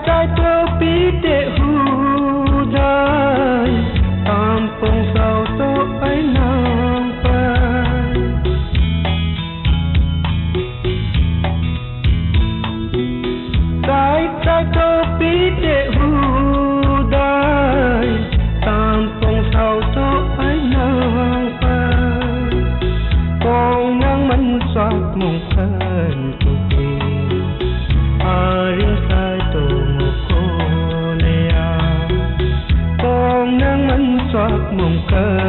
trái thơ bí để hù đời tam phong sao tô ấy nàng phai trái thơ bí để hù đời tam phong sao tô ấy nàng phai con nắng mân xoát mong thân của tình riêng sai tổ một cô này con nắng mân xoát mong cơ